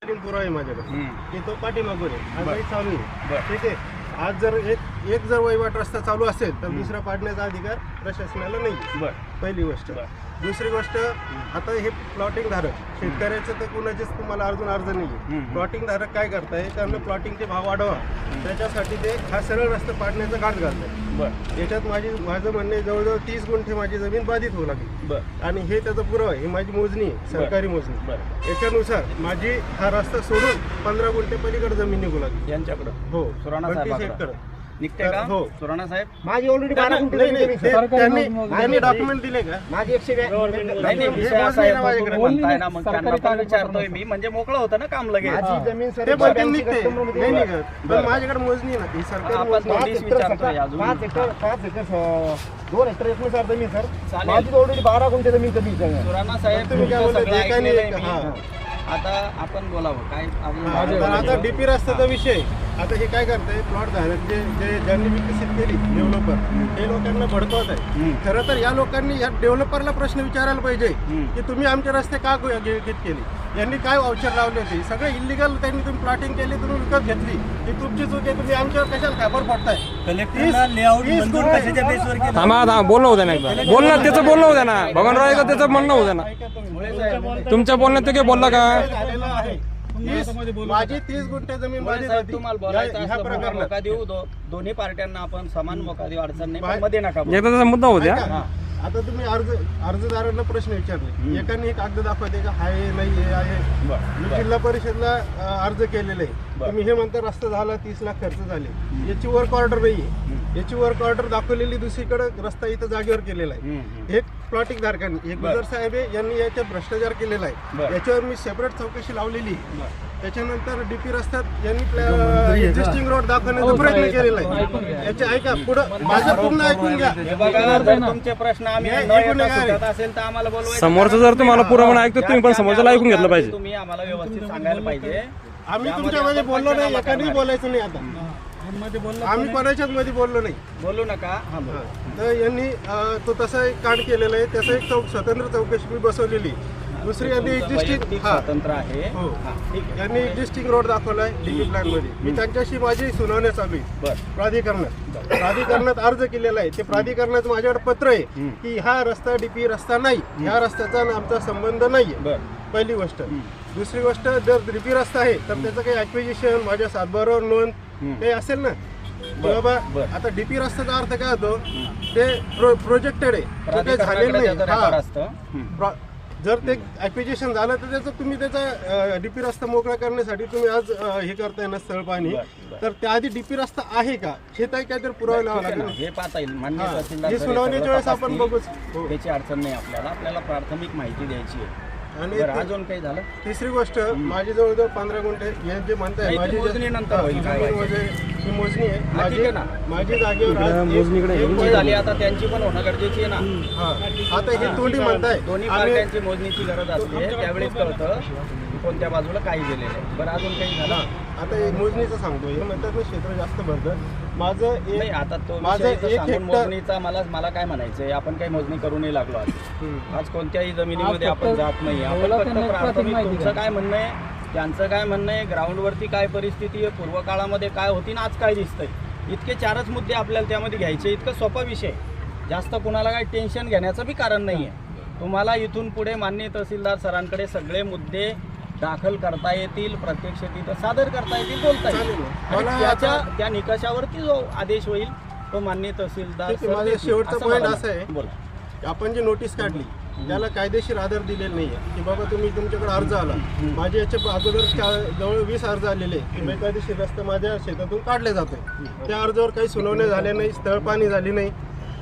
पुरावा आहे माझ्याकडे की तो पाठीमागून आहे आणि चालू आहे. ठीक आहे. आज जर एक जर वहिवाट रस्ता चालू असेल तर दुसरा पाडण्याचा अधिकार प्रशासनाला नाही. पहिली गोष्ट. दुसरी गोष्ट, आता हे प्लॉटिंग धारक शेतकऱ्याचं तर कुणाचेच तुम्हाला अजून अर्ज नाही आहे. प्लॉटिंग धारक काय करताय, त्यांना प्लॉटिंगचे भाव वाढवा त्याच्यासाठी ते हा सरळ रस्ता पाडण्याचा घाट घालताय. याच्यात माझं म्हणणं आहे, जवळजवळ 30 गुंठे माझी जमीन बाधित होऊ लागली आणि हे त्याचा पुरावा आहे. ही माझी मोजणी आहे, सरकारी मोजणी. याच्यानुसार माझी हा रस्ता सोडून 15 गुंठे पलीकडे जमीन निघू लागली यांच्याकडे. हो, सुराणा साहेब निघते का? हो, सुराणा साहेब माझी ऑलरेडी 12 गुंठे जमीन आहे, सर. त्यांनी डॉक्युमेंट दिले का? माझी 182 नाही विषय असा आहे, तो तुम्ही म्हणताय ना, मग त्यांना पण विचारतोय मी, म्हणजे मोकळं होतं ना काम लगेच. माझी जमीन सर ते पण निघते नाही निघत, पण माझ्याकडे मोजणी आहे ना ती सरकारी आपण मोजणी. नोटीस विचारतोय अजून. 5 हेक्टर 2 हेक्टर एकूण सर जमीन सर. चालेल. माझी ऑलरेडी 12 गुंठे जमीन कमी आहे. सुराणा साहेब तुम्ही काय तुमचं बोलले, सगळं जे काही ऐकलेलं आहे नाही. मी. आता आपण बोलावं काय तर आता डीपी रस्त्याचा विषय. आता हे काय करताय, प्लॉट धारक जे ज्यांनी विकसित केली डेव्हलपर, हे लोकांना भडकवत आहे. खरं तर या लोकांनी या डेव्हलपरला प्रश्न विचारायला पाहिजे की तुम्ही आमचे रस्ते का विकत केले, यांनी काय वाउचर लावले होते, सगळे इलिगल त्यांनी तुम्ही प्लॉटिंग केली, तुम्ही विकत घेतली, ही तुमची चूक आहे. तुम्ही आमच्यावर कशाला खापर पडताय? थांबा बोलणं होतं ना एकदा. बोलणं त्याचं बोलणं होतं ना, भगवानराव एकदा त्याचं म्हणणं होतं ना. तुमच्या बोलण्यात ते काय बोलला का? झालेलं आहे. माझी 30 गुंठे जमीन बाधित होती. तुम्हाला बोलायचं ह्या असलं प्रकरणात मोका देऊ, दोन्ही पार्ट्यांना आपण समान मोका देऊ, अडचण नाही, पण मध्ये नका बोलू. एकदा त्याचा मुद्दा होत्या. आता तुम्ही अर्जदारांना प्रश्न विचारले, एकाने एक कागद दाखवते का आहे नाही हे आहे. मी जिल्हा परिषदला अर्ज केलेला आहे. तुम्ही हे म्हणता रस्ता झाला 30 लाख खर्च झाले, याची वर्क ऑर्डर नाहीये. याची वर्क ऑर्डर दाखवलेली दुसरीकडे रस्ता इथं जागेवर केलेला आहे. एक प्लॉटिंग धारकांनी, एक गुजर साहेब यांनी याच्यात भ्रष्टाचार केलेला आहे. याच्यावर मी सेपरेट चौकशी लावलेली. त्याच्यानंतर डीपी रस्त्यात यांनी एक्झिस्टिंग रोड दाखवण्याचा प्रयत्न केलेला आहे. याचे ऐका, पुढं माझं पूर्ण ऐकून घ्या. हे बघा, जर तुमचे प्रश्न आम्ही न येता सुटत असेल तर आम्हाला बोलवायचं. समोरचं जर तुम्हाला पुरावा ऐकतो, तुम्ही पण समोरच्याला ऐकून घेतलं पाहिजे. तुम्ही आम्हाला व्यवस्थित सांगायला पाहिजे. आम्ही तुमच्यामध्ये बोललो नाही, एकाने बोलायचं नाही. आता आम्ही कोणाच्याच मध्ये बोललो नाही. बोलू नका. हा, बोला. तर यांनी तो तसा एक कांड केलेला आहे, त्याचा एक स्वतंत्र चौकशी मी बसवलेली. दुसरी यांनी एक्झिस्टिंग स्वतंत्र आहे. हो, यांनी एक्झिस्टिंग रोड दाखवलाय डीपी प्लॅन मध्ये. मी त्यांच्याशी माझी सुनावणी चालू आहे प्राधिकरणात अर्ज केलेला आहे. ते प्राधिकरणाचं माझ्याकडे पत्र आहे की हा रस्ता डीपी रस्ता नाही, ह्या रस्त्याचा आमचा संबंध नाहीये. पहिली गोष्ट. दुसरी गोष्ट, जर डीपी रस्ता आहे तर त्याचं काही ॲक्विजिशन, माझ्या सातबारावर नोंद काही असेल ना. बाबा, आता डीपी रस्त्याचा अर्थ काय होतो, ते प्रोजेक्टेड आहे, ते काही झालेलं नाही. जर ते ॲक्विजिशन झालं तर त्याचं तुम्ही त्याचा डीपी रस्ता मोकळा करण्यासाठी तुम्ही आज हे करताय ना स्थळ पाहणी, तर त्याआधी डीपी रस्ता आहे का हे तर काहीतरी पुरावा लावा लागेल. हे पाहता येईल. मान्य तहसीलदार हे सुनावणीच्या वेळेस आपण बघूच. त्याची अडचण नाही आपल्याला प्राथमिक माहिती द्यायची आहे. आणि अजून काही झालं? तिसरी गोष्ट, माझी जवळजवळ 15 गुंठे हे जे म्हणताय, माझी मोजणी नंतर होईल. ही मोजणी आहे माझी जागेवर मोजणी झाली, आता त्यांची पण होणं गरजेची आहे ना. आता हे तोंडी म्हणताय, दोन्ही पार्ट्यांची मोजणीची गरज असते, त्यावेळेस कळतं कोणत्या बाजूला काही गेलेलं आहे. बरं, अजून काही झालं? आता हे मोजणीचं सांगतो. हे म्हणतात ना क्षेत्र जास्त भरतं. माझं नाही, आता तो मोजणीचा मला काय म्हणायचंय, आपण काही मोजणी करू नाही लागलो आज कोणत्याही जमिनीमध्ये आपण जात नाही. आपण फक्त प्राथमिक, तुमचं काय म्हणणं आहे, त्यांचं काय म्हणणं आहे, ग्राउंडवरती काय परिस्थिती आहे, पूर्वकाळामध्ये काय होती ना आज काय दिसतंय, इतके 4च मुद्दे आपल्याला त्यामध्ये घ्यायचे. इतकं सोपा विषय, जास्त कुणाला काही टेन्शन घेण्याचं बी कारण नाही आहे. तुम्हाला इथून पुढे माननीय तहसीलदार सरांकडे सगळे मुद्दे दाखल करता येतील, प्रत्यक्ष तिथं सादर करता येतील, बोलता येईल. आणि त्या निकषावरती जो आदेश होईल तो माननीय तहसीलदार. माझा शेवटचा पॉईंट असा आहे, बोला, आपण जी नोटीस काढली त्याला कायदेशीर आधार दिलेला नाही आहे की बाबा तुम्ही तुमच्याकडे अर्ज आला. माझे याच्या अगोदर जवळ 20 अर्ज आलेले की बेकायदेशीर रस्ता माझ्या शेतातून काढले जातोय. त्या अर्जावर काही सुनावण्या झाल्या नाही, स्थळ पाहणी झाली नाही.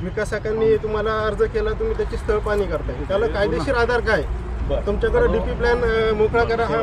विकासकांनी तुम्हाला अर्ज केला, तुम्ही त्याची स्थळ पाहणी करताय, त्याला कायदेशीर आधार काय? तुमच्याकडे डीपी प्लॅन मोकळा करा. हा